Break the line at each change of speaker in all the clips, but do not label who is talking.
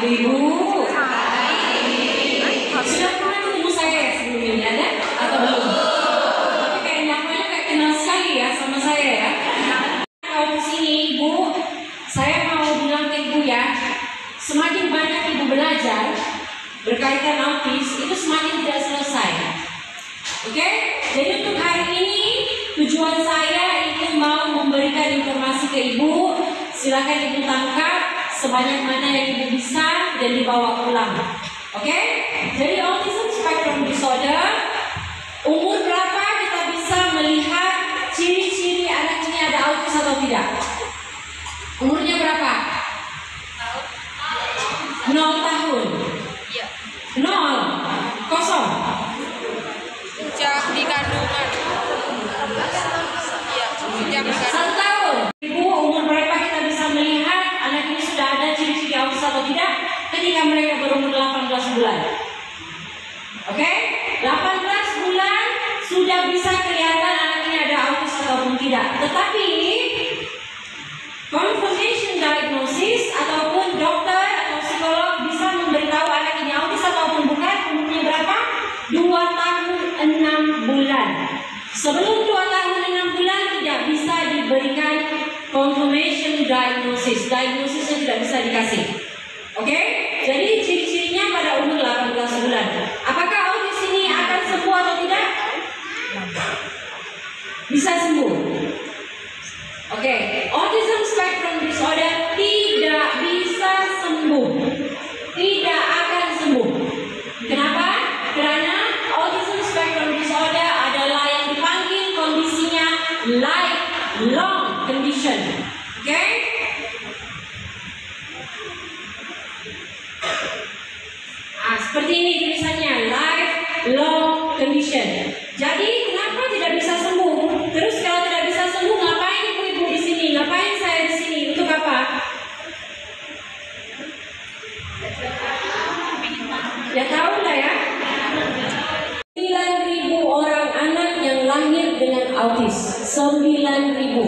Ibu. Sudah pernah ketemu saya sebelum ini, ada atau belum? Tapi kayaknya kayak kenal sekali ya sama saya ya. Kalau di sini Ibu, saya mau bilang ke Ibu ya, semakin banyak Ibu belajar berkaitan autis, itu semakin tidak selesai. Oke? Jadi untuk hari ini tujuan saya itu mau memberikan informasi ke Ibu. Silakan Ibu tangkap sebanyak mana yang Ibu bisa dan dibawa pulang. Oke? Jadi autism spectrum disorder, umur berapa kita bisa melihat ciri-ciri anak ini ada autis atau tidak? Umurnya berapa? 0 tahun. 0, kosong.
Sejak di kandungan. Iya, sejak di
1 tahun. Ibu, umur berapa kita bisa melihat anak ini sudah ada ciri-ciri autis atau tidak? Ketika mereka berumur 18 bulan. Oke? 18 bulan sudah bisa kelihatan anak ini ada autis ataupun tidak. Tetapi confirmation diagnosis ataupun dokter atau psikolog bisa memberitahu anak ini autis ataupun bukan. Umurnya berapa? 2 tahun 6 bulan. Sebelum 2 tahun 6 bulan tidak bisa diberikan confirmation diagnosis. Diagnosisnya tidak bisa dikasih. Oke? Jadi ciri-cirinya pada umur 18 bulan. Apakah autis ini akan sembuh atau tidak? Bisa sembuh. Oke, autism spectrum disorder tidak bisa sembuh. Tidak akan sembuh. Kenapa? Karena autism spectrum disorder adalah yang dipanggil kondisinya lifelong condition. Oke? Seperti ini tulisannya, lifelong condition. Jadi kenapa tidak bisa sembuh? Terus kalau tidak bisa sembuh, ngapain ibu-ibu di sini? Ngapain saya di sini? Untuk apa? Ya tahu lah ya. 9.000 orang anak yang lahir dengan autis. 9.000.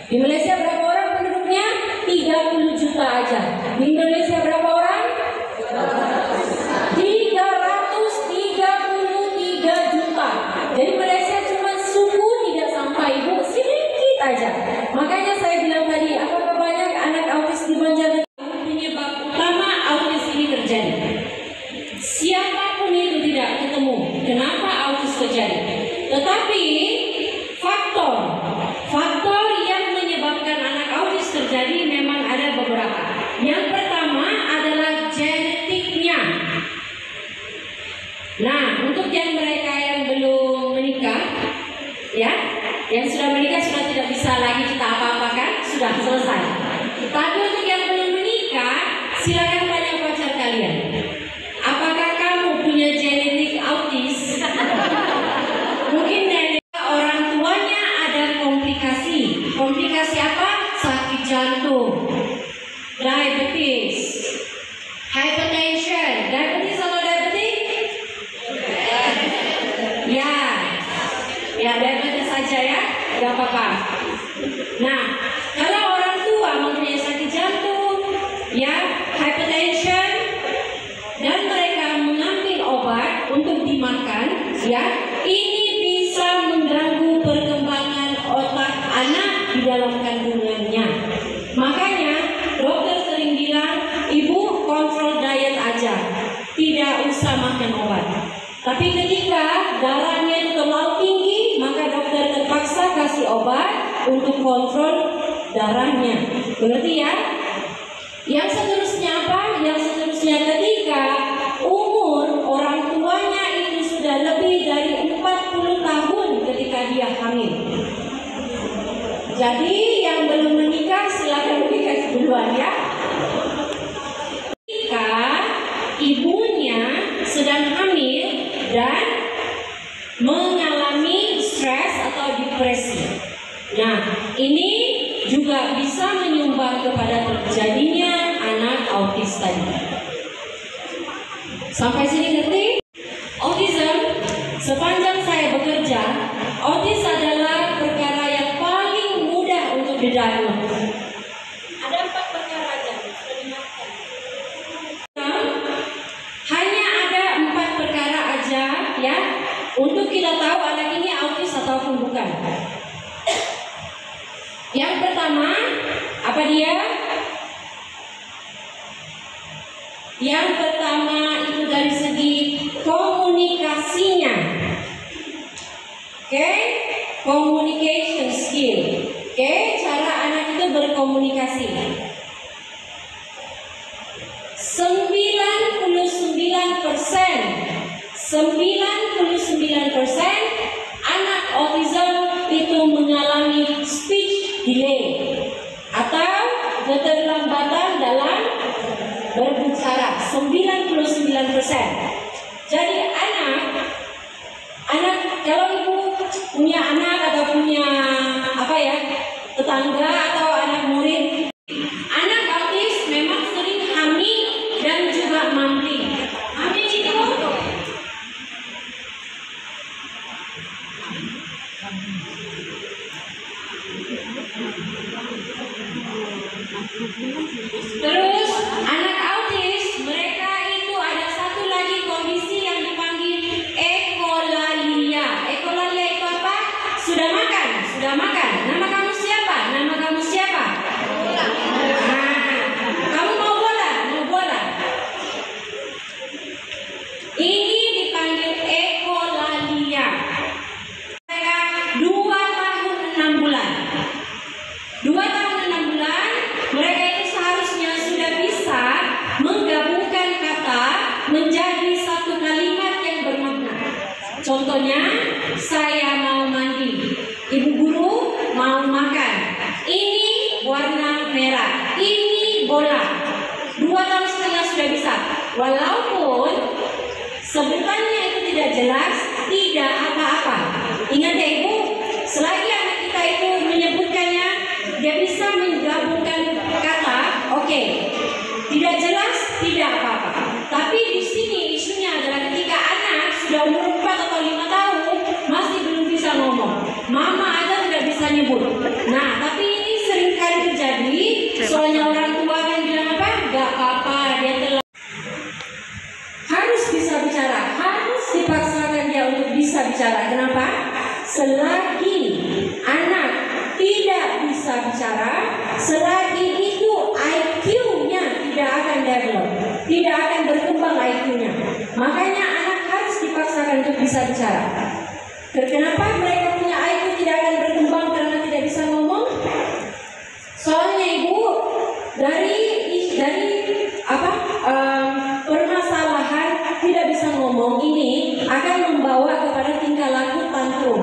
Di Malaysia berapa orang penduduknya? 30 juta aja. Di Indonesia berapa orang? 333 juta. Jadi Malaysia cuma suku tidak sampai Ibu, sedikit aja. Makanya saya bilang tadi, apakah banyak anak autis di Banjar? Penyebab utama autis ini terjadi. Siapapun itu tidak ketemu kenapa autis terjadi. Tetapi faktor yang menyebabkan anak autis terjadi memang ada beberapa. Yang pertama adalah genetiknya. Nah, untuk mereka yang belum menikah, ya, yang sudah menikah sudah tidak bisa lagi kita apa-apakan, sudah selesai. Tapi untuk yang belum menikah, silakan tanya pacar kalian. Apakah kamu punya genetik autis? Mungkin dari orang tuanya ada komplikasi. Komplikasi apa? Sakit jantung, diabetes, hypertension. Diabetes atau diabetes? Ya diabetes saja ya, gak apa-apa. Nah, kalau orang tua mempunyai sakit jantung, ya, hypertension, dan mereka mengambil obat untuk dimakan, ya, ini bisa mengganggu perkembangan otak anak di dalam kandungannya. Makanya dokter sering bilang, ibu kontrol diet aja, tidak usah makan obat. Tapi ketika darahnya terlalu tinggi, maka dokter terpaksa kasih obat untuk kontrol darahnya. Berarti ya? Yang seterusnya apa? Yang seterusnya ketika umur orang tuanya itu sudah lebih dari 40 tahun ketika dia hamil. Jadi yang belum menikah silakan menikah duluan ya. Ketika ibunya sedang hamil dan mengalami stres atau depresi. Nah, ini juga bisa menyumbang kepada terjadinya anak autis tadi. Sampai sini ngerti? Autism, sepanjang saya bekerja, autis adalah perkara yang paling mudah untuk didiagnosis. Ada 4 perkara aja, sudah dimakan. Yang pertama, apa dia? Yang pertama itu dari segi komunikasinya. Oke, communication skill. Oke, cara anak itu berkomunikasi. 99% anak autism itu mengalami speech delay atau keterlambatan dalam berbicara. 99%. Jadi anak kalau ibu punya anak atau punya tetangga atau anak murid, anak autis memang sering humming dan juga mumbling. Humming itu terus anak autis mereka itu ada satu lagi kondisi yang dipanggil ekolalia. Ekolalia itu apa? Sudah makan. Nama kamu siapa? Kamu mau bola? Ini dipanggil ekolalia. Mereka 2 tahun 6 bulan. 2 tahun 6 bulan mereka itu seharusnya sudah bisa menggabungkan kata menjadi satu kalimat yang bermakna. Contohnya, saya mau mandi, ibu guru mau makan, ini warna merah, ini bola. 2 tahun setengah sudah bisa. Walaupun sebutannya itu tidak jelas, tidak apa-apa. Ingat ya ibu, selagi anak kita itu menyebutkannya, dia bisa menggabungkan kata, oke. Tidak jelas, tidak apa-apa. Tapi di sini isunya adalah ketika anak sudah umur 4 atau 5 tahun masih belum bisa ngomong, mama aja tidak bisa nyebut. Nah, tapi ini seringkali terjadi. Soalnya orang tua kan bilang apa? Gak apa-apa, dia telah harus bisa bicara, harus dipaksakan dia untuk bisa bicara. Kenapa? Selagi anak tidak bisa bicara, selagi itu IQ-nya tidak akan develop, tidak akan berkembang IQ-nya. Makanya anak harus dipaksakan untuk bisa bicara. Kenapa mereka punya IQ tidak akan berkembang karena tidak bisa ngomong? Soalnya ibu, dari permasalahan tidak bisa ngomong ini akan membawa kepada tingkah laku tantrum.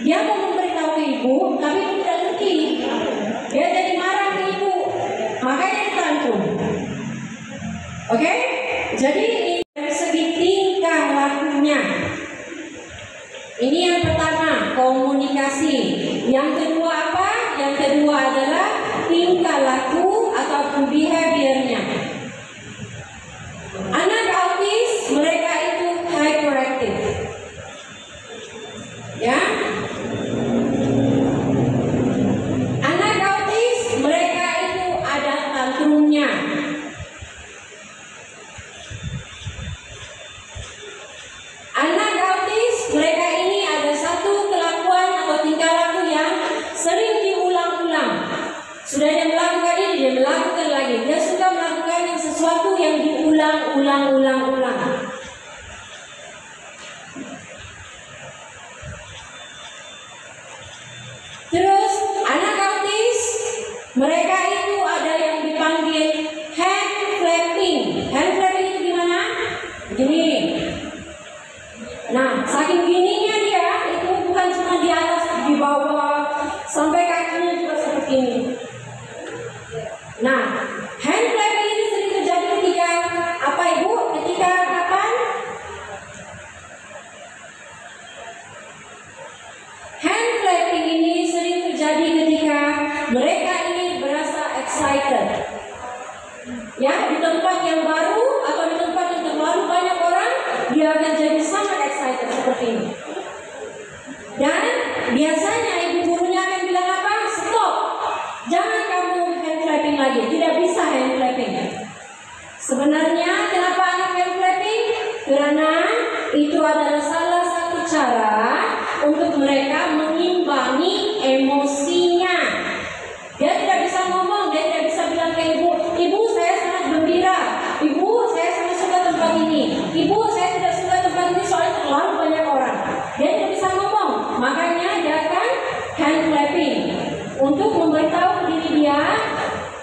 Dia mau memberitahu ke ibu, tapi ibu tidak ngerti. Dia jadi marah ke ibu, makanya tantrum. Oke? Jadi ini dari segi tingkah lakunya. Ini yang pertama, komunikasi. Yang kedua apa? Yang kedua adalah tingkah laku ataupun behaviornya. Anak autis mereka itu hyperactive. Ya. Anak autis mereka itu ada tantrumnya. Anak autis mereka ini ada satu kelakuan atau tingkah laku yang sering diulang-ulang. Sudah dia melakukan ini, dia melakukan lagi. Dia suka melakukan sesuatu yang diulang-ulang. Terus anak autis mereka itu ada yang dipanggil hand flapping. Hand flapping itu gimana? Gini. Nah, saking gininya dia itu bukan cuma di atas, di bawah, sampai kakinya juga seperti ini. Nah, hand flapping ini sering terjadi ketika apa ibu? Ketika kapan? Hand flapping ini sering terjadi ketika mereka ini berasa excited. Ya, di tempat yang baru atau di tempat yang terlalu banyak orang, dia akan jadi sangat excited seperti ini. Dan biasanya ibu gurunya akan bilang apa? Stop, jangan kamu hand flapping lagi. Tidak bisa hand flapping. Sebenarnya kenapa anak hand flapping? Karena itu adalah salah satu cara untuk mereka mengimbangi emosi untuk memberitahu diri dia,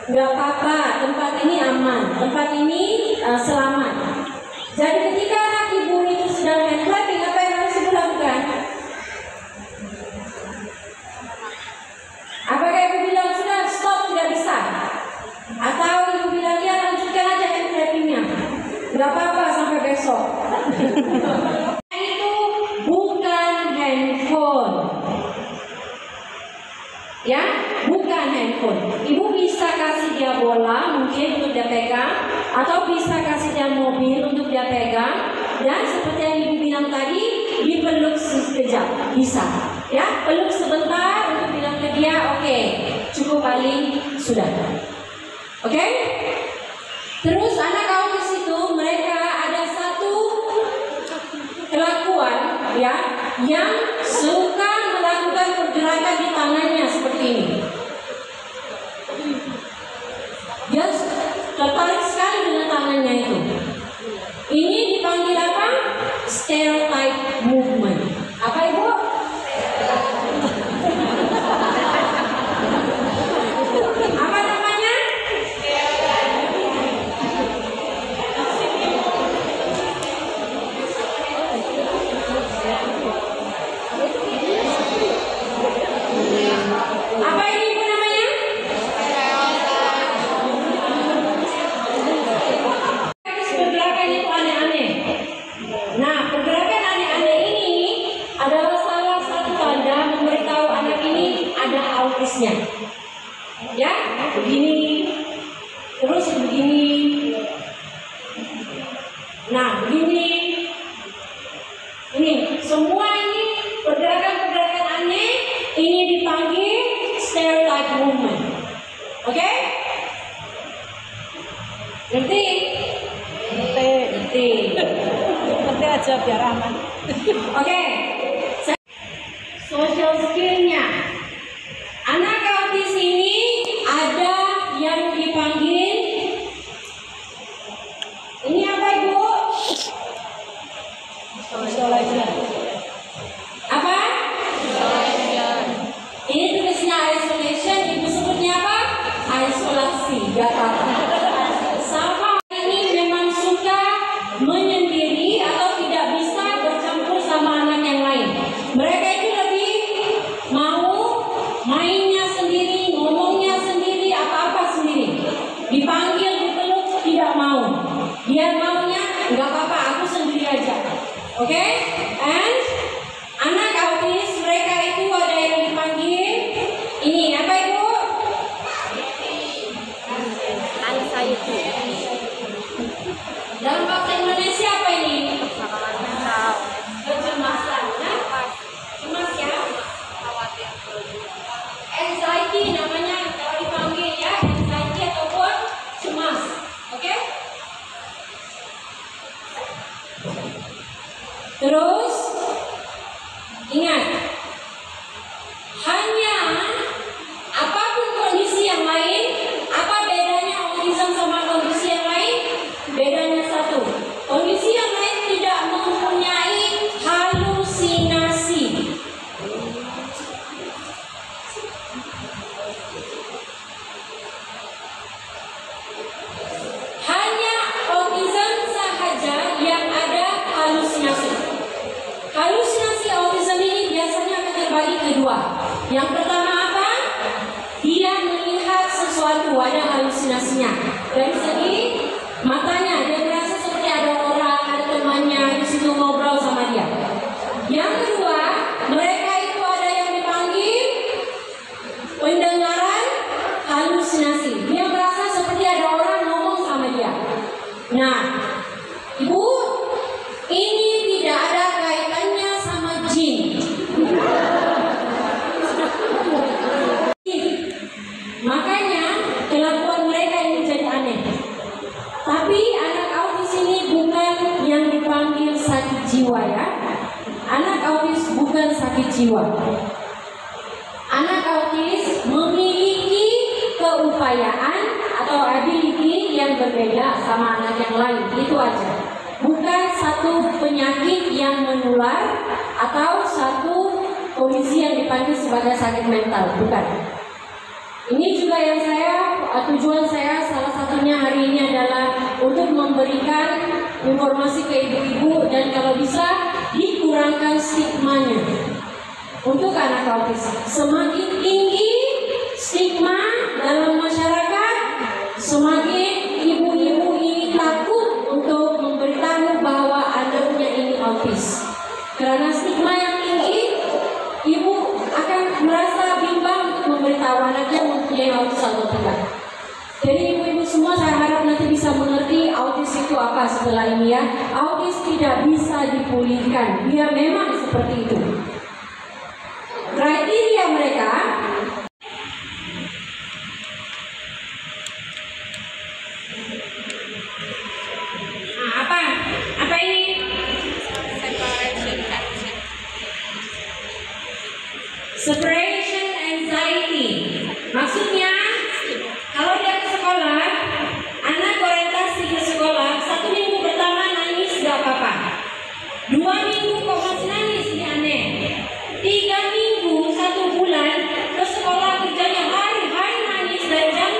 nggak apa-apa, tempat ini aman, tempat ini selamat. Jadi ketika anak ibu itu sedang hand clapping, apa yang harus ibu lakukan? Apakah ibu bilang sudah stop, tidak bisa? Atau ibu bilang ya lanjutkan aja hand clappingnya, nggak apa-apa sampai besok? Itu bukan handphone, ya, bukan handphone. Ibu bisa kasih dia bola mungkin untuk dia pegang, atau bisa kasih dia mobil untuk dia pegang, dan seperti yang ibu bilang tadi, dipeluk sekejap, bisa, ya, peluk sebentar untuk bilang ke dia, oke, cukup paling sudah, oke? Terus anak autis itu mereka ada satu kelakuan, ya, yang suka melakukan pergerakan di tangannya seperti ini. Dia tertarik sekali dengan tangannya itu. Ini dipanggil apa? Stereotype movement. Apa ibu? Apa namanya? Apa ini ibu namanya? Pergerakan itu aneh-aneh. Nah, pergerakan aneh-aneh ini adalah salah satu tanda memberitahu anak ini ada autisnya. Ya, begini, terus begini. Nah, begini. Ini semua ini pergerakan-pergerakan aneh ini dipanggil stereotype movement. Oke? Ngerti? Ngerti.
Ngerti aja biar aman.
Oke. Social skill-nya. Anak autis ini ada yang dipanggil, ini apa ibu? Apa? Ini tulisnya isolation, ibu sebutnya apa? Isolasi, gak apa-apa. Sama ini memang suka menyendiri atau tidak bisa bercampur sama anak yang lain. Mereka itu lebih mau mainnya sendiri, ngomongnya sendiri, apa-apa sendiri. Dipanggil, dipeluk, tidak mau. Dia maunya, nggak apa-apa, aku sendiri aja. Oke? And anak autis mereka itu ada yang dipanggil, ini apa ibu?
Anxiety.
Dalam bahasa Indonesia apa ini? Kecemasan. Nah, cemas ya. Anxiety namanya kalau dipanggil ya, anxiety ataupun cemas. Oke? Terus ingat, hanya apapun kondisi yang lain, apa bedanya autism sama kondisi yang lain? Bedanya satu, kondisi yang lain tidak mempunyai halusinasi. Hanya autism sahaja yang ada halusinasi. Halusinasi autism ini biasanya akan terbagi kedua. Yang pertama apa? Dia melihat sesuatu, ada halusinasinya. Dari segi matanya, dia merasa seperti ada orang, ada temannya di situ ngobrol sama dia. Yang kedua, mereka itu ada yang dipanggil pendengaran halusinasi. Dia merasa seperti ada orang ngomong sama dia. Nah, ibu, ini tidak ada kaitannya sama jin. Makanya kelakuan mereka ini jadi aneh. Tapi anak autis ini bukan yang dipanggil sakit jiwa ya. Anak autis bukan sakit jiwa. Anak autis memiliki keupayaan atau ability yang berbeda sama anak yang lain. Itu aja. Bukan satu penyakit yang menular atau satu kondisi yang dipanggil sebagai sakit mental. Bukan. Ini juga yang tujuan saya salah satunya hari ini adalah untuk memberikan informasi ke ibu-ibu dan kalau bisa dikurangkan stigmanya untuk anak autis. Semakin tinggi stigma dalam masyarakat, semakin ibu-ibu ini takut untuk memberitahu bahwa anaknya ini autis. Karena stigma yang tinggi, ibu akan merasa bimbang untuk memberitahu anaknya mempunyai autis atau tidak. Jadi ibu-ibu semua saya harap nanti bisa mengerti autis itu apa setelah ini ya. Autis tidak bisa dipulihkan, dia memang seperti itu. Kriteria mereka apa ini? Separation anxiety. Maksudnya kalau dia ke sekolah, anak orientasi ke sekolah, 1 minggu pertama nangis gak apa-apa, 2 minggu kok masih nangis, ini aneh. 3 minggu, 1 bulan ke sekolah kerjanya hari-hari nangis dari jam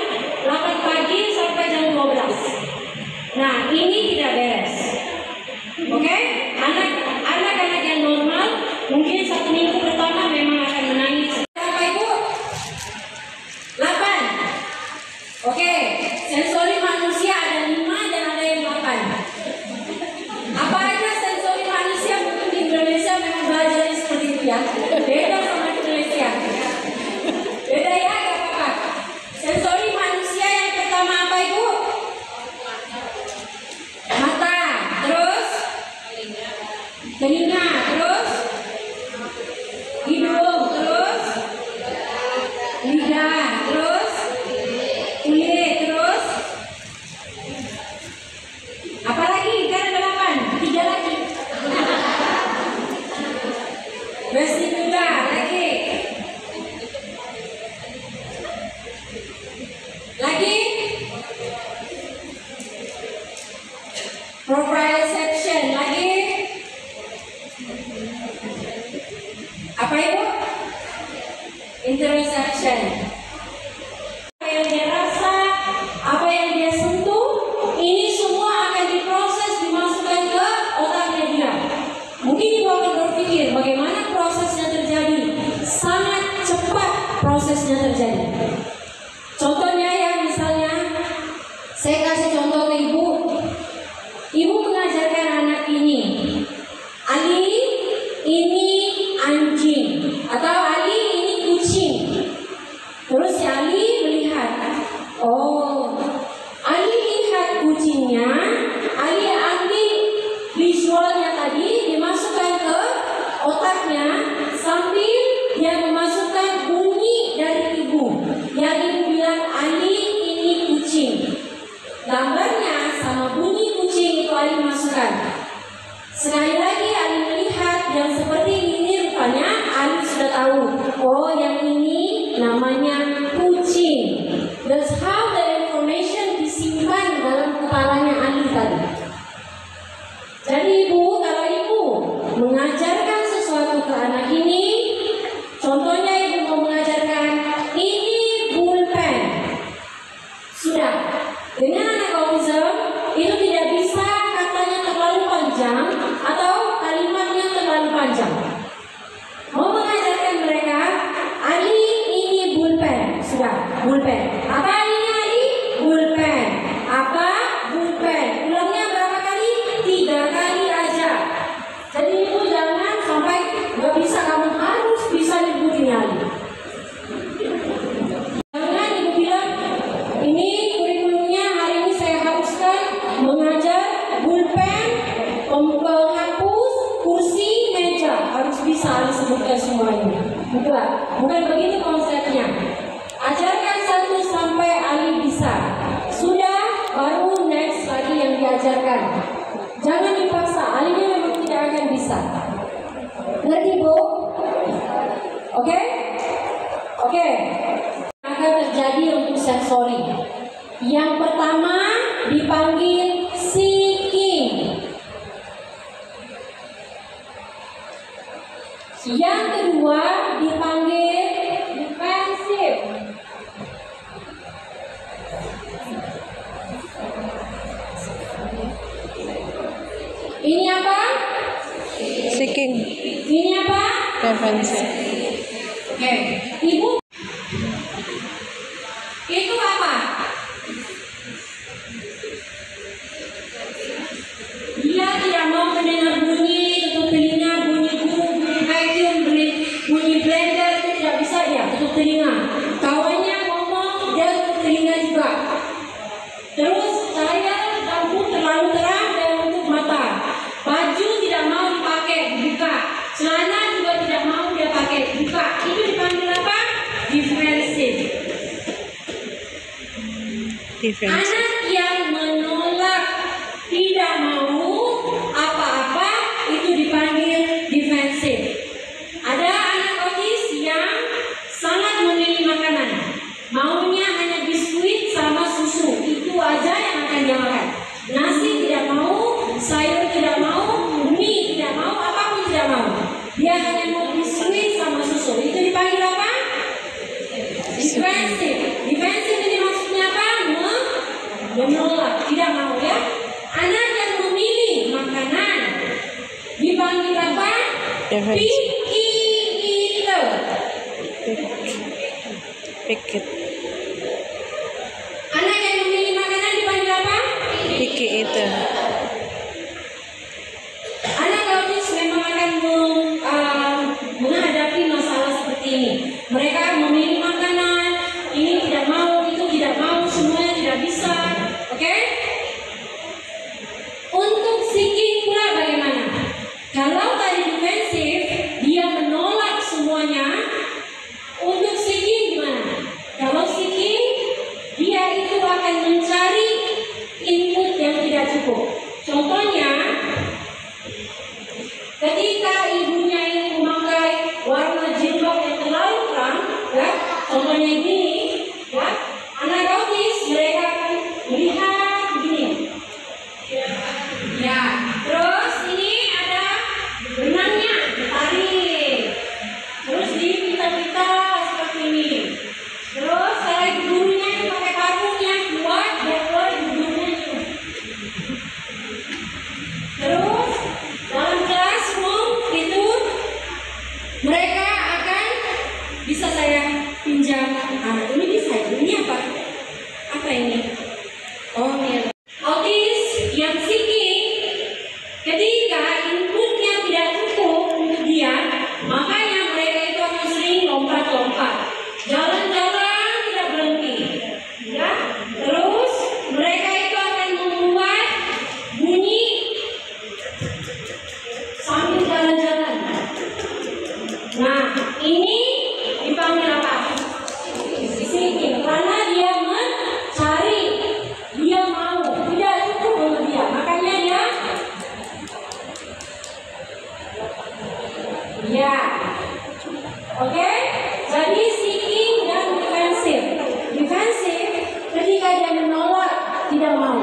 8 pagi sampai jam 12. Nah ini tidak beres. Oke? Anak-anak yang normal mungkin 1 minggu pertama memang akan menangis. Berapa ibu? 8. Oke, sensori manusia ada 5 dan ada yang 8. Apa aja sensori manusia mungkin di Indonesia memang belajarnya seperti itu ya. Beda sama di Indonesia. Beda ya, gak apa-apa. Sensori manusia yang pertama apa ibu? Mata, terus telinga, terus hidung, terus lidah, terus kulit, terus apa lagi? Kan ada 8, 3 lagi. Vestibular lagi. Proprioception lagi. Apa itu? Interoception. Apa yang dia rasa, apa yang dia sentuh, ini semua akan diproses, dimasukkan ke otaknya dia. Mungkin ibu akan berpikir bagaimana prosesnya terjadi. Sangat cepat prosesnya terjadi. Contohnya ya, misalnya saya kasih contoh ke ibu. Ibu mengajarkan anak ini, Ali, ini anjing, atau Ali, ini kucing. Terus si Ali melihat, oh, Ali lihat kucingnya, Ali ambil visualnya tadi, dimasukkan ke otaknya, sambil dia memasukkan bunyi dari ibu. Yang ibu bilang, Ali, ini kucing. Gambarnya sama bunyi kucing itu Ali masukkan. Sekali lagi Ali melihat yang seperti ini, rupanya Ali sudah tahu, oh yang ini namanya kucing. That's how the information disimpan dalam kepalanya Ali tadi. Jadi ibu, kalau ibu mengajarkan sesuatu ke anak ini, contohnya ibu mau mengajarkan ini pulpen, sudah. Dengan anak autism itu tidak bisa katanya terlalu panjang atau kalimatnya terlalu panjang. Mau mengajarkan mereka, Ali ini pulpen, sudah, pulpen. Apa ini Ali? Pulpen. Apa? Pulpen. Ulangnya berapa kali? 3 kali aja. Jadi ibu jangan sampai nggak bisa, kamu harus bisa nyebutin Ali. Jangan ibu bilang ini mengajar pulpen, penghapus, kursi, meja, harus bisa disebutkan semuanya. Bukan begitu konsepnya. Ajarkan 1 sampai Ali bisa. Sudah, baru next lagi yang diajarkan. Jangan dipaksa, Alinya memang tidak akan bisa. Ngerti Bu? Oke? Oke. Akan terjadi untuk sensori. Yang pertama dipanggil seeking. Yang kedua dipanggil defensive.
Defensif.
Oke, ibu itu apa? Dia tidak mau mendengar bunyi, tutup telinga, bunyi burung, bunyi vacuum, bunyi blender, itu tidak bisa dia tutup telinga. Kawannya ngomong, dia tutup telinga juga. Terus cahaya lampu terlalu terang dan menutup mata. Baju tidak mau dipakai, dibuka. Celana juga tidak mau dia pakai, dibuka. Itu dipanggil apa? Defensif. Anak yang menolak, tidak mau apa-apa, itu dipanggil defensif. Ada anak autis yang sangat memilih makanan, maunya hanya biskuit sama susu, itu aja yang akan dia makan. Nasi tidak mau, sayur tidak mau, mie tidak mau, apapun tidak mau. Dia hanya mau biskuit sama susu. Itu dipanggil apa? Defensif. Defensif ini maksudnya apa? Menolak, tidak mau ya. Anak yang memilih makanan dipanggil apa? Picky eater.
Picky.
Anak yang memilih makanan dipanggil apa?
Picky eater.
Anak autis memang akan menghadapi masalah seperti ini. Mereka memilih makanan, ini tidak mau, itu tidak mau, semuanya tidak bisa. Oke? Untuk seeking pula bagaimana? Kalau tadi defensif, dia menolak semuanya. Untuk seeking gimana? Kalau seeking, dia itu akan mencari input yang tidak cukup. Contohnya, ketika ibunya ini memakai warna jilbab yang terlalu terang, ya, contohnya ini, ya, anak autis mereka akan melihat begini, ya, terus ini ada benangnya, ditarik, terus dipita-pita seperti ini, terus kalau gurunya itu pakai parfum yang kuat, dia keluar gurunya itu. Terus dalam classroom itu mereka akan bisa saya pinjam ini bisa ini apa ini? Oh ya. Autis yang seeking ketika inputnya tidak cukup untuk dia, makanya mereka itu akan sering lompat-lompat, jalan-jalan tidak berhenti, ya. Terus mereka itu akan membuat bunyi sambil jalan-jalan. Nah, ini dipanggil apa? Seeking, karena dia mencari, dia mau, tidak cukup untuk dia, makanya dia, ya, oke. Jadi seeking dan defensif. Defensif ketika dia menolak, tidak mau.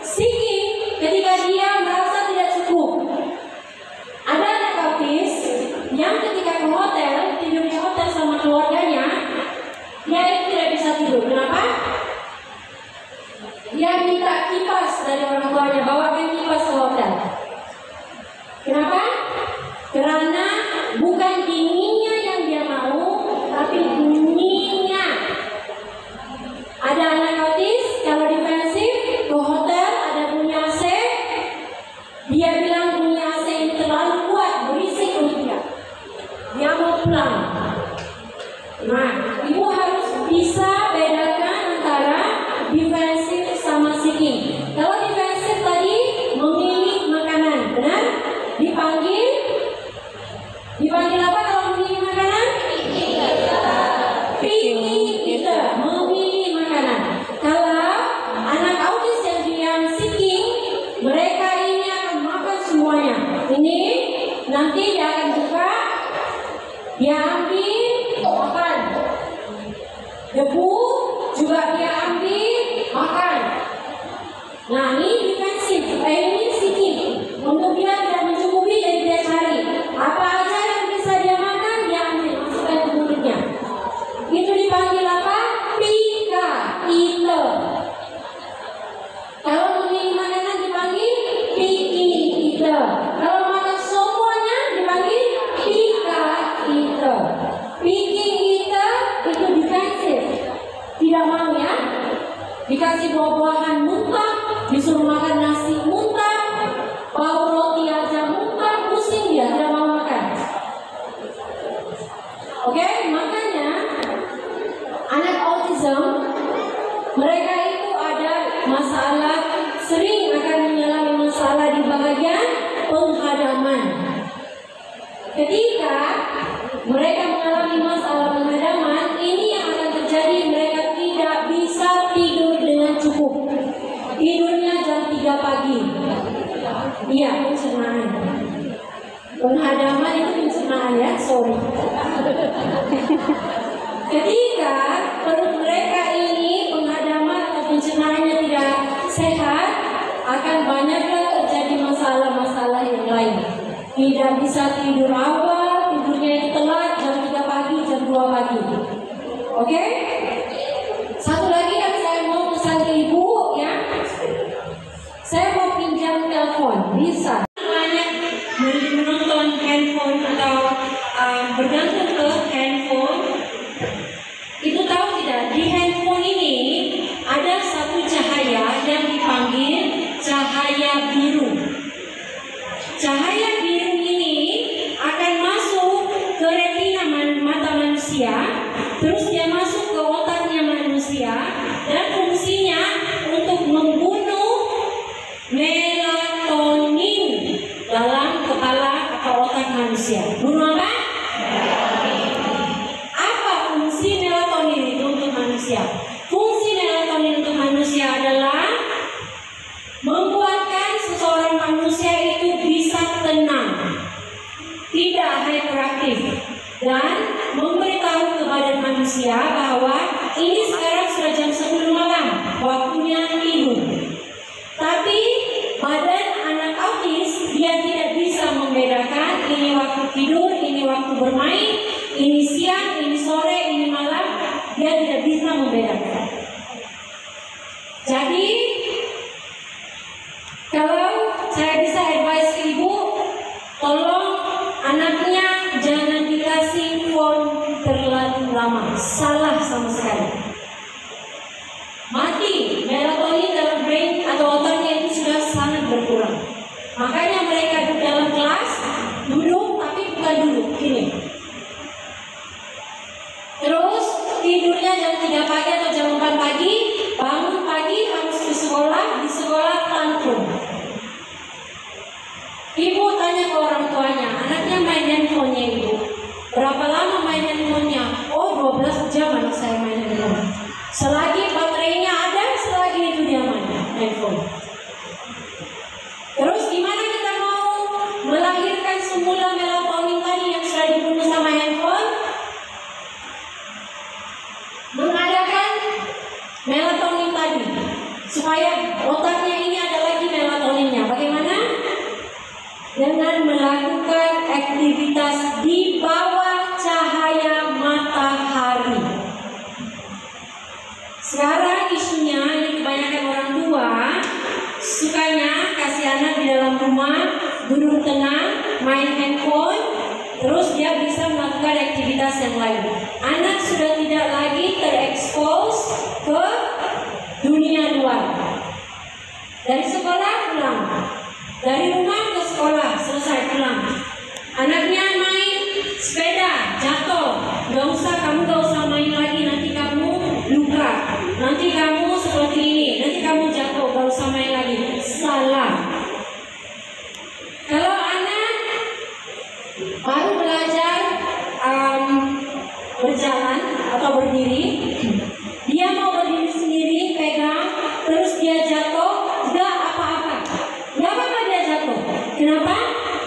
Seeking ketika dia merasa tidak cukup. Ada anak autis yang ketika ke hotel, tidur di hotel sama keluarganya, dia itu tidak bisa tidur. Kenapa? Dia minta kipas dari orang tuanya, bawakan kipas ke hotel. Kenapa? Karena bukan dinginnya yang dia mau, tapi bunyinya. Ada anak autis kalau defensif ke hotel ada bunyi AC, dia bilang bunyi AC ini terlalu kuat, berisik untuk dia. Dia mau pulang. Nah, ibu harus bisa bedakan antara defensif sama seeking. Kalau defensif tadi memilih makanan, benar? Dipanggil apa kalau memilih makanan? Picky eater, memilih makanan. Kalau anak autis yang seeking, mereka ini akan makan semuanya. Ini nanti dia akan buka, dia ambil, makan. Debu juga dia ambil, makan. Nah, ini defensif, ini seeking. Untuk dia tidak mencukupi, jadi dia cari apa aja yang bisa dia makan, dia ambil, masukkan ke mulutnya. Itu dipanggil apa? Picky eater. Kalau memilih makanan dipanggil picky eater. Kalau makan semuanya dipanggil picky dikasih buah-buahan muntah, disuruh makan nasi muntah, bau roti aja muntah, pusing dia, tidak mau makan. Oke, makanya anak autism mereka itu ada masalah, sering akan mengalami masalah di bagian penghadaman. Ketika mereka mengalami masalah penghadaman, ini yang akan terjadi, mereka tidak bisa tidur dengan cukup. Tidurnya jam 3 pagi. Iya, pencernaan. Penghadaman itu pencernaan ya, sorry. Ketika perut mereka ini penghadaman atau pencernaannya tidak sehat, akan banyaklah terjadi masalah-masalah yang lain. Tidak bisa tidur awal, tidurnya telat, jam 3 pagi, jam 2 pagi. Oke? Satu lagi yang saya mau pesan ke ibu ya, saya mau pinjam telepon, bisa. Banyak menonton handphone atau bergantung ke handphone. Ibu tahu tidak, di handphone ini ada satu cahaya yang dipanggil cahaya biru. Cahaya biru ini akan masuk ke retina mata manusia, terus dia masuk ke otaknya manusia, dan fungsinya untuk membunuh melatonin dalam kepala atau otak manusia. Bunuh apa? Apa fungsi melatonin itu untuk manusia? Fungsi melatonin untuk manusia adalah membuatkan seseorang manusia itu bisa tenang, tidak hyperaktif, dan memberitahu kepada manusia bahwa ini sekarang sudah jam 10 malam, waktunya tidur. Tapi badan anak autis dia tidak bisa membedakan ini waktu tidur, ini waktu bermain, ini siang, ini sore, ini malam, dia tidak bisa membedakan. Jadi kalau saya bisa advice ke ibu, tolong anaknya jangan dikasih phone terlalu lama. Salah sama sekali. Mati melatonin dalam brain atau otaknya itu sudah sangat berkurang. Makanya mereka duduk dalam kelas, duduk tapi bukan duduk, gini. Terus tidurnya jam 3 pagi atau jam 4 pagi, bangun pagi harus ke sekolah, di sekolah tantrum. Ibu tanya ke orang tuanya, anaknya main handphonenya ibu. Berapa lama main handphonenya? Oh 12 jam anak saya main handphone. Selagi baterainya ada, selagi itu dia main handphone. Terus gimana kita mau melahirkan semula melatonin tadi yang sudah dibunuh sama handphone? Mengadakan melatonin tadi supaya otaknya ini ada lagi melatoninnya. Bagaimana? Dengan melakukan aktivitas di bawah cahaya matahari. Sekarang isunya ini kebanyakan orang tua sukanya kasih anak di dalam rumah duduk tenang, main handphone, terus dia bisa melakukan aktivitas yang lain. Anak sudah tidak lagi terekspos ke dunia luar. Dari sekolah pulang, dari rumah ke sekolah, selesai pulang. Anaknya main sepeda, jatuh. Kamu gak usah main lagi, nanti kamu luka. Nanti kamu seperti ini, nanti kamu jatuh, gak usah main lagi. Salah. Kalau anak baru belajar berjalan atau berdiri, dia mau berdiri sendiri, pegang, terus dia jatuh, gak apa-apa. Gak apa-apa dia jatuh. Kenapa?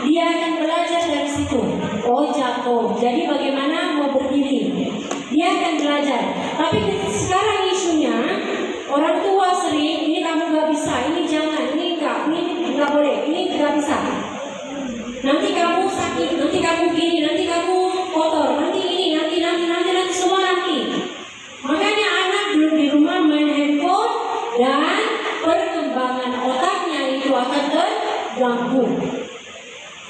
Dia akan belajar dari situ. Oh jatuh, jadi bagaimana mau berdiri? Dia akan belajar. Tapi sekarang isunya orang tua sering, ini kamu gak bisa, ini jangan, ini enggak boleh, ini gak bisa. Nanti kamu sakit, nanti kamu gini, nanti kamu kotor, nanti ini, nanti semua nanti. Makanya anak duduk di rumah main handphone dan perkembangan otaknya itu akan terganggu.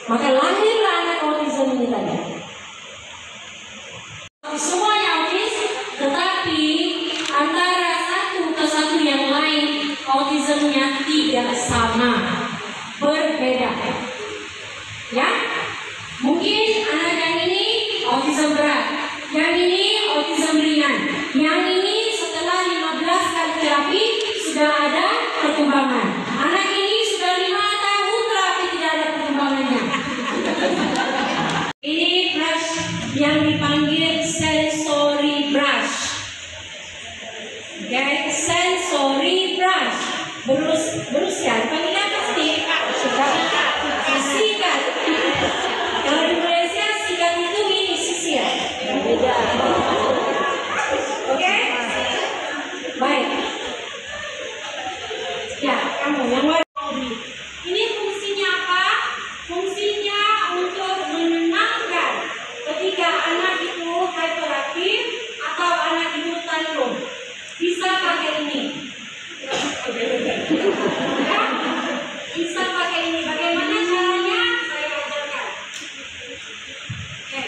Maka lahirlah anak autism ini tadi. Semuanya autis, tetapi antara satu ke satu yang tidak sama, berbeda. Ya, mungkin anak yang ini autism berat, yang ini autism ringan, yang ini setelah 15 kali terapi sudah ada perkembangan. Anak ini sudah 5 tahun terapi tidak ada perkembangannya. Ini brush yang dipanggil sensory brush. Okay, sensory brush. Berusia, panggil apa sih? Sikat. Kalau di Malaysia sikat itu mini sisir. Oke? Baik. Ya, kamu yang warna. Ini fungsinya apa? Fungsinya untuk menenangkan ketika anak itu hyperaktif atau anak itu tantrum. Bisa pakai ini. Ya, bisa pakai ini. Bagaimana caranya? Saya ajarkan. Oke.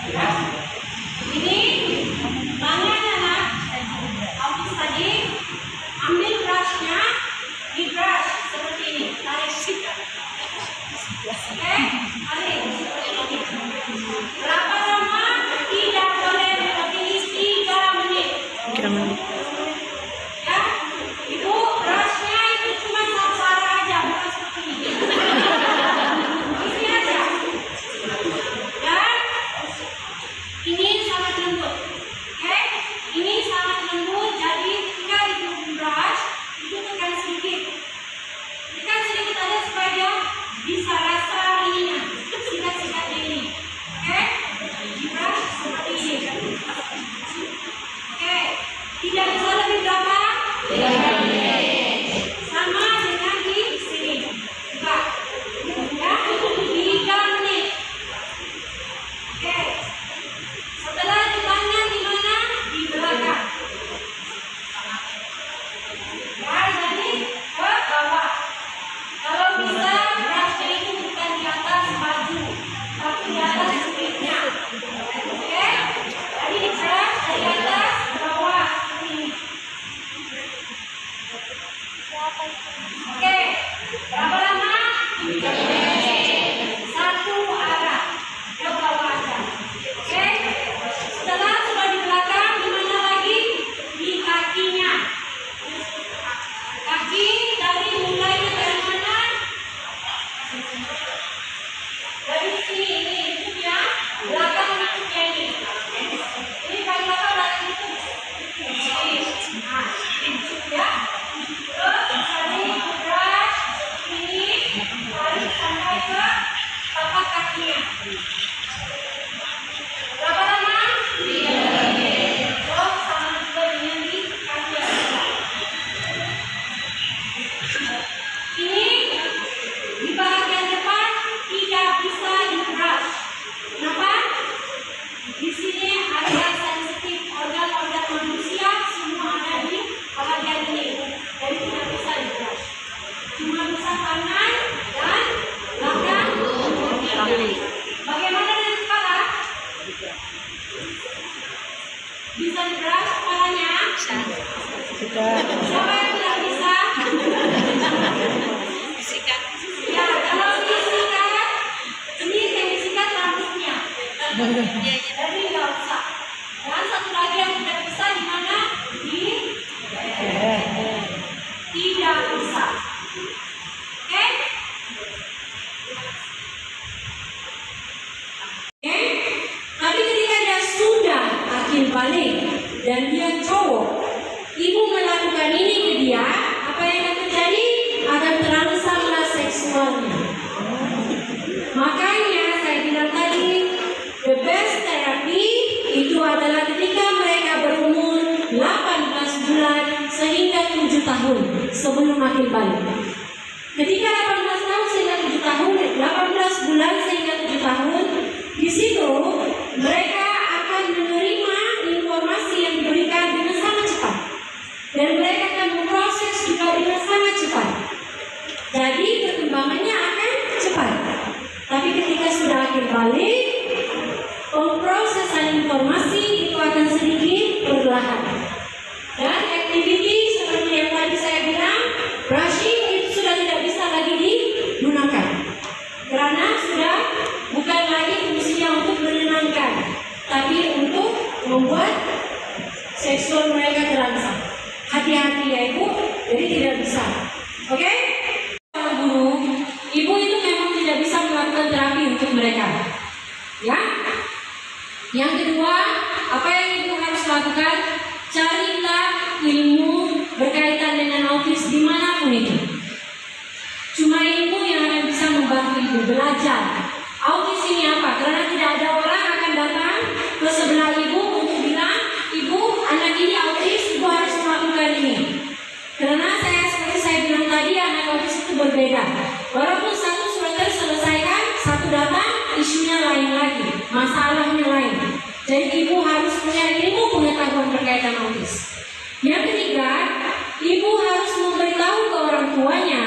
Ya. Ini tangan anak autis tadi, ambil brushnya, di brush seperti ini, tarik sikat. Oke, tarik seperti ini. Berapa lama? Tidak boleh melebihi 3 menit. Ya, itu brushnya itu cuma satu aja, bukan seperti ini. Ini aja. Dan ini sangat lembut. Oke, ini sangat lembut. Jadi ketika itu brush, itu tekan sedikit. Tekan sedikit aja supaya dia bisa rasa ininya, sikat-sikatnya ini. Oke, di brush seperti ini. Oke, tidak bisa lebih berapa? 3 menit. Sama dengan di sini. Coba. Ya, 3 menit. Oke. Setelah ditanya di mana? Di belakang. Ya, jadi ke bawah. Kalau bisa brushnya itu bukan di atas baju, tapi di atas kulitnya. Oke? Jadi di brush dari atas ke bawah seperti ini. Oke. Berapa lama? 3 menit. Satu arah. Ke bawah aja. Oke? Setelah sudah di belakang, di mana lagi? Di kakinya. Kaki dari mulainya dari mana? Dari sini, ini lututnya, belakang lututnya ini. Ini paling belakang lutut. Sini. Nah, ya. Terus tadi brush ini tarik sampai ke tapak kakinya. Berapa lama? 3 menit. Oh, sama juga dengan di kaki atas. Ini di bagian depan tidak bisa di brush. Kenapa? Di sini ada sensitif organ-organ manusia, semua ada di bagian ini. Jadi tidak bisa di brush. Cuma bisa tangan dan belakang. Bagaimana dengan kepala? Bisa di brush kepalanya? Siapa yang tidak bisa? Ya, kalau disikat, ini yang disikat rambutnya. Jadi nggak usah. Dan satu lagi yang tidak bisa di mana? Di tidak bisa. Oke? Oke? Tapi ketika dia sudah akhir balik dan dia cowok, ibu melakukan ini ke dia, apa yang akan terjadi? Akan terangsanglah seksualnya. Makanya saya bilang tadi, the best therapy itu adalah ketika mereka berumur 18 bulan sehingga 7 tahun sebelum akhir balik. Ketika 18 tahun sehingga 7 tahun, 18 bulan sehingga 7 tahun, di situ mereka akan menerima informasi yang diberikan dengan sangat cepat. Dan mereka akan memproses juga dengan sangat cepat. Jadi perkembangannya akan cepat. Tapi ketika sudah akhir balik, pemprosesan informasi itu akan sedikit perlahan. Dan activity seperti yang tadi saya seksual mereka terangsang. Hati-hati ya ibu, jadi tidak bisa. Oke? Guru, ibu itu memang tidak bisa melakukan terapi untuk mereka. Ya? Yang kedua, apa yang ibu harus lakukan? Carilah ilmu berkaitan dengan autis dimanapun itu. Cuma ilmu yang akan bisa membantu ibu belajar. Autis ini apa? Karena tidak ada orang akan datang ke sebelah ibu untuk bilang, ibu, anak ini autis, ibu harus melakukan ini. Karena seperti saya bilang tadi, anak autis itu berbeda. Walaupun satu sudah terselesaikan, satu datang, isunya lain lagi, masalahnya lain. Jadi ibu harus punya ilmu pengetahuan berkaitan autis. Yang ketiga, ibu harus memberitahu ke orang tuanya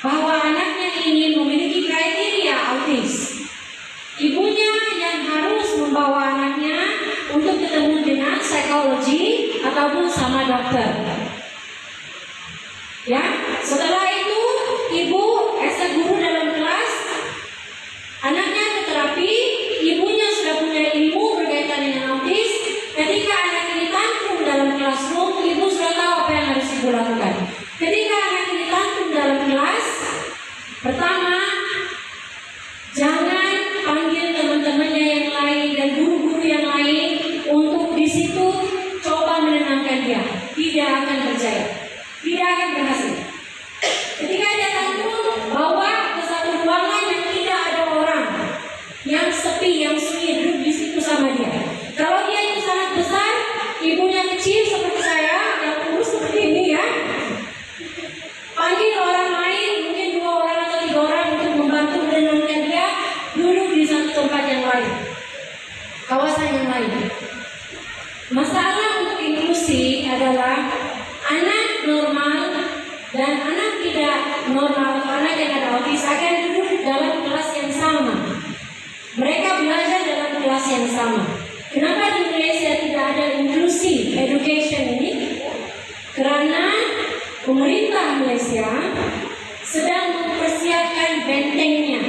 bahwa anaknya ini memiliki kriteria autis. Ibunya yang harus membawa anaknya untuk ketemu dengan psikologi ataupun sama dokter. Ya, setelah itu ibu guru dalam kelas, anaknya ke terapi, ibunya sudah punya ilmu berkaitan dengan autis. Ketika anak ini tantrum dalam classroom, ibu sudah tahu apa yang harus ibu lakukan. Ketika anak ini tantrum dalam kelas, pertama, jangan panggil teman-temannya yang lain dan guru-guru yang lain untuk di situ coba menenangkan dia. Tidak akan berjaya, tidak akan berhasil. Ketika dia tantrum, bawa ke satu ruangan yang tidak ada orang, yang sepi, yang sunyi, duduk di situ sama dia. Kalau dia itu sangat besar, ibunya kecil seperti saya, yang kurus seperti ini ya, panggil orang lain, mungkin 2 orang atau 3 orang untuk membantu menenangkan dia, duduk di satu tempat yang lain, kawasan yang lain. Masalah untuk inklusi adalah anak normal dan anak tidak normal, anak yang ada autis akan duduk dalam kelas yang sama. Mereka belajar dalam kelas yang sama. Kenapa di Malaysia tidak ada inklusi education ini? Karena pemerintah Malaysia sedang mempersiapkan bentengnya.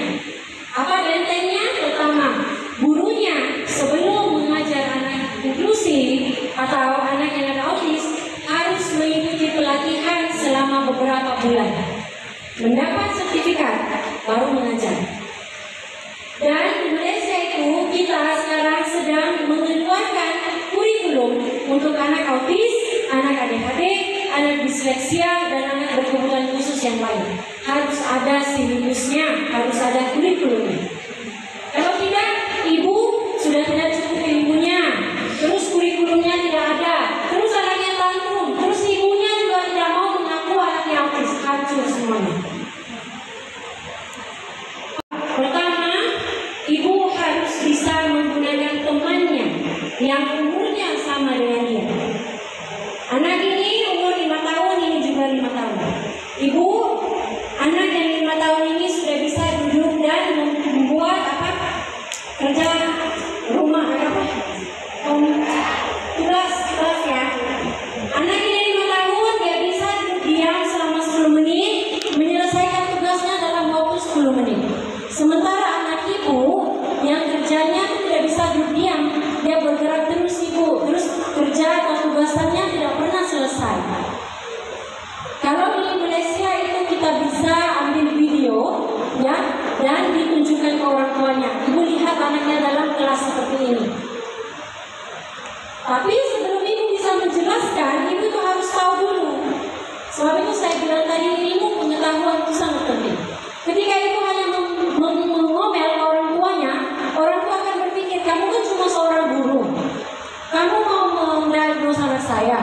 Apa bentengnya? Pertama, gurunya sebelum mengajar anak inklusi atau anak yang ada autis harus mengikuti pelatihan selama beberapa bulan, mendapat sertifikat, baru mengajar. Dan di Malaysia itu kita sekarang sedang mengeluarkan kurikulum untuk anak autis, anak ADHD, anak disleksia, dan anak berkebutuhan khusus yang lain. Harus ada silibusnya, harus ada kurikulumnya. Kalau tidak, ibu sudah tidak cukup ilmunya, terus kurikulumnya tidak ada, terus anaknya tantrum, terus ibunya juga tidak mau mengaku anaknya autis, hancur semuanya. Pertama, ibu harus bisa menggunakan temannya yang umurnya sama dengan dia. Anak ini umur 5 tahun, ini juga 5 tahun. Ibu, anak yang 5 tahun ini sudah bisa duduk dan membuat kerja rumah, tugas ya. Anak ini 5 tahun, dia bisa duduk diam selama 10 menit, menyelesaikan tugasnya dalam waktu 10 menit. Sementara anak ibu yang kerjanya tidak bisa duduk diam, dia bergerak terus ibu, terus kerja atau tugasannya tidak pernah selesai. Kalau di Malaysia itu kita bisa ambil video ya, dan ditunjukkan ke orang tuanya. Ibu lihat anaknya dalam kelas seperti ini. Tapi sebelum ibu bisa menjelaskan, ibu tuh harus tahu dulu. Sebab itu saya bilang tadi, ilmu pengetahuan itu sangat penting. Ketika ibu hanya mengomel ke orang tuanya, orang tua akan berpikir, kamu kan cuma seorang guru, kamu mau mendiagnose anak saya.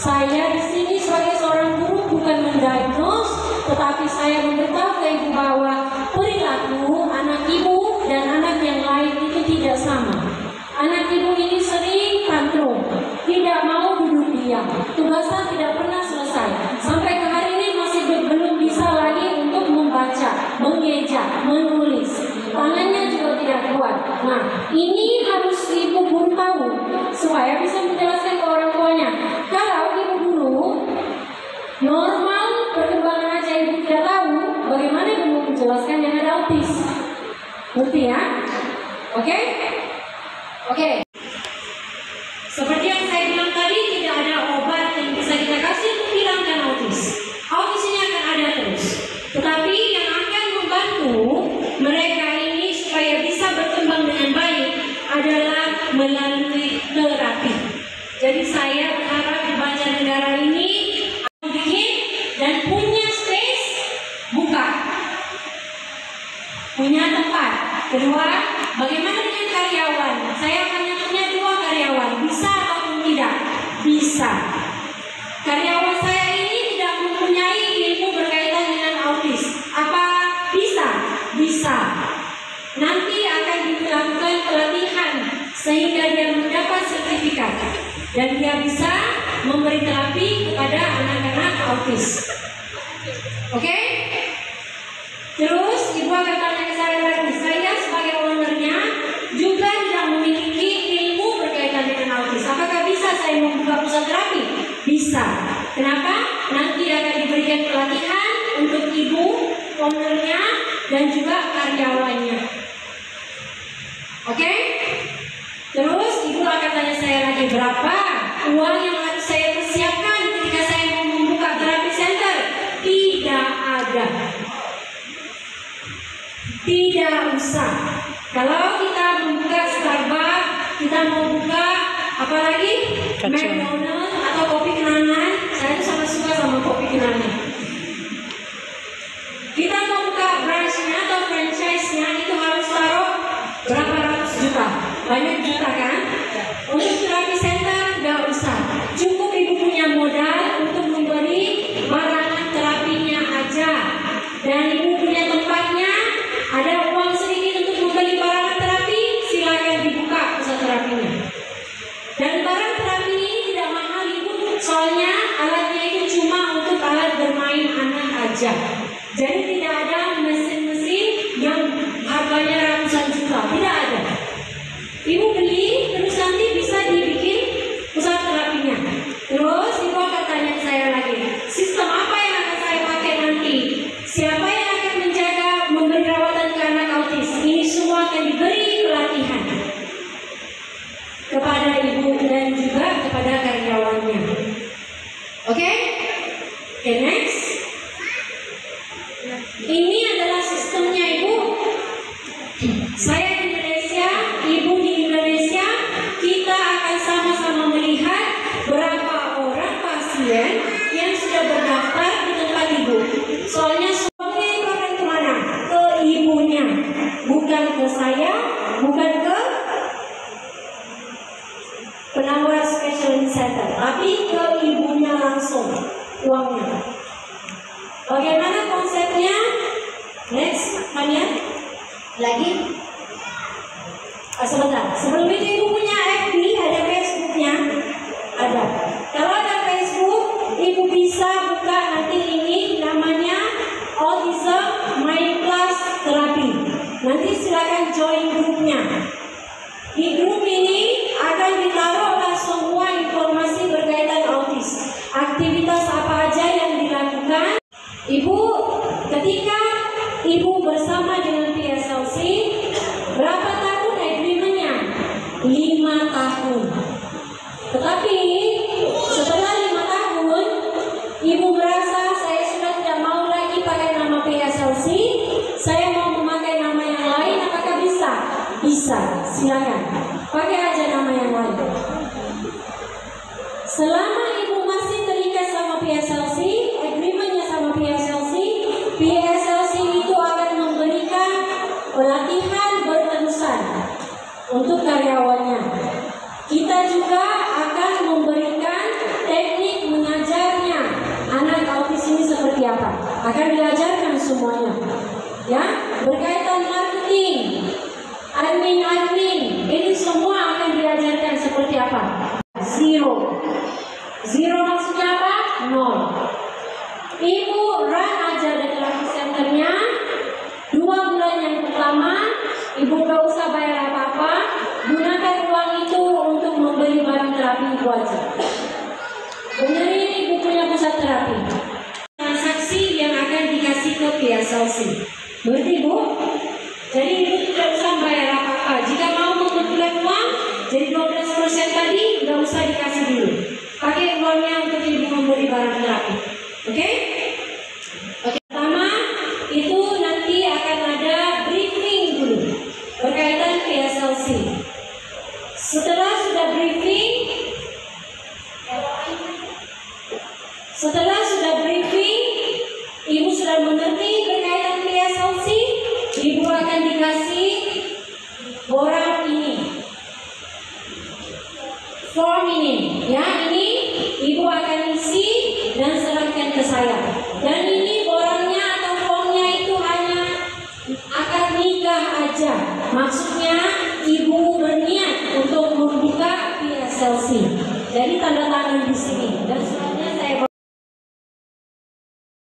Saya di sini sebagai seorang guru bukan mendiagnose, tetapi saya memberitahu ke ibu bahwa perilaku anak ibu dan anak yang lain itu tidak sama. Anak ibu ini sering tantrum, tidak mau duduk diam, tugasnya tidak pernah selesai. Sampai ke hari ini masih belum bisa lagi untuk membaca, mengeja, menulis. Tangannya juga tidak kuat. Nah, ini harus ibu guru tahu supaya bisa menjelaskan ke orang tuanya. Kalau ibu guru normal perkembangan aja ibu tidak tahu, bagaimana ibu menjelaskan yang ada autis? Ngerti ya? Oke? Oke. Seperti yang saya bilang tadi, tidak ada obat yang bisa kita kasih untuk hilangkan autis. Autis ini akan ada terus. Tetapi yang akan membantu mereka ini supaya bisa berkembang dengan baik adalah melalui terapi. Jadi saya berharap di Banjarnegara ini bikin dan punya space, buka, punya tempat. Kedua, bagaimana dengan karyawan? Saya hanya punya 2 karyawan, bisa atau tidak? Bisa. Karyawan saya ini tidak mempunyai ilmu berkaitan dengan autis. Apa bisa? Bisa. Nanti akan dilakukan pelatihan sehingga dia mendapat sertifikat dan dia bisa memberi terapi kepada anak-anak autis. Oke? Terus ibu akan tanya ke saya lagi, saya sebagai ownernya juga tidak memiliki ilmu berkaitan dengan autis. Apakah bisa saya membuka pusat terapi? Bisa. Kenapa? Nanti akan diberikan pelatihan untuk ibu ownernya dan juga karyawannya. Oke? Terus ibu akan tanya saya lagi, berapa uang yang harus saya persiapkan ketika saya mau membuka terapi center? Tidak ada. Tidak usah. Kalau kita membuka Starbucks, kita mau buka apa lagi? McDonald's atau kopi kenangan. Saya tuh sangat suka sama kopi kenangan. Kita mau buka branch-nya atau franchise-nya itu harus taruh berapa ratus juta? Banyak juta kan? Untuk terapi center nggak usah. Cukup ibu punya modal untuk memberi barangan terapinya aja. Dan ibu punya tempatnya, ada uang sedikit untuk membeli barangan terapi, silakan dibuka pusat terapinya. Dan barang terapi ini tidak mahal ibu, soalnya alatnya itu cuma untuk alat bermain anak aja. Jadi tidak ada mesin-mesin yang harganya ratusan juta, tidak ada. Ibu beli, terus nanti bisa dibikin pusat terapinya. Terus ibu akan tanya saya lagi, sistem apa yang akan saya pakai nanti? Siapa yang akan menjaga, memberi rawatan ke anak autis? Ini semua akan diberi pelatihan kepada ibu dan juga kepada karyawannya. Oke? Oke, next. Ini adalah sistemnya ibu. Saya di Indonesia, ibu di Indonesia, kita akan sama-sama melihat berapa orang pasien yang sudah berdaftar di tempat ibu. Soalnya semuanya itu akan kemana? Ke ibunya, bukan ke saya, bukan ke Penanggulangan Special Center, tapi ke ibunya langsung uangnya. Bagaimana konsepnya? Next, kalian lagi. Sebentar. Sebelum itu ibu punya FB, ada Facebooknya, ada. Kalau ada Facebook, ibu bisa buka nanti ini namanya Autism Mind Class Therapy. Nanti silakan join grupnya. Di grup ini akan ditaruhlah semua informasi berkaitan autis. Aktivitas apa aja yang dilakukan. Ibu, ketika ibu bersama dengan PSLC, berapa tahun agreement-nya? 5 tahun. Tetapi setelah 5 tahun, ibu merasa saya sudah tidak mau lagi pakai nama PSLC, saya mau memakai nama yang lain, apakah bisa? Bisa, silakan. Pakai aja nama yang lain. Selama ibu masih terikat sama PSLC, agreement-nya sama PSLC, PSLC itu akan memberikan pelatihan berterusan untuk karyawannya. Kita juga akan memberikan teknik mengajarnya anak autis ini seperti apa. Akan diajarkan semuanya, ya, berkaitan marketing, admin, ini semua akan diajarkan seperti apa. Zero maksudnya apa? 0. Ibu run aja dari terapi centernya 2 bulan yang pertama, ibu gak usah bayar apa-apa. Gunakan uang itu untuk membeli barang terapi ibu aja. Benerin ibu punya pusat terapi. Transaksi yang akan dikasih ke PSLC. Berarti ibu? Jadi ibu tidak usah bayar apa-apa. Jika mau mengumpulkan uang, jadi 12% tadi, nggak usah dikasih borang ini. Form ini, ya ini ibu akan isi dan serahkan ke saya. Dan ini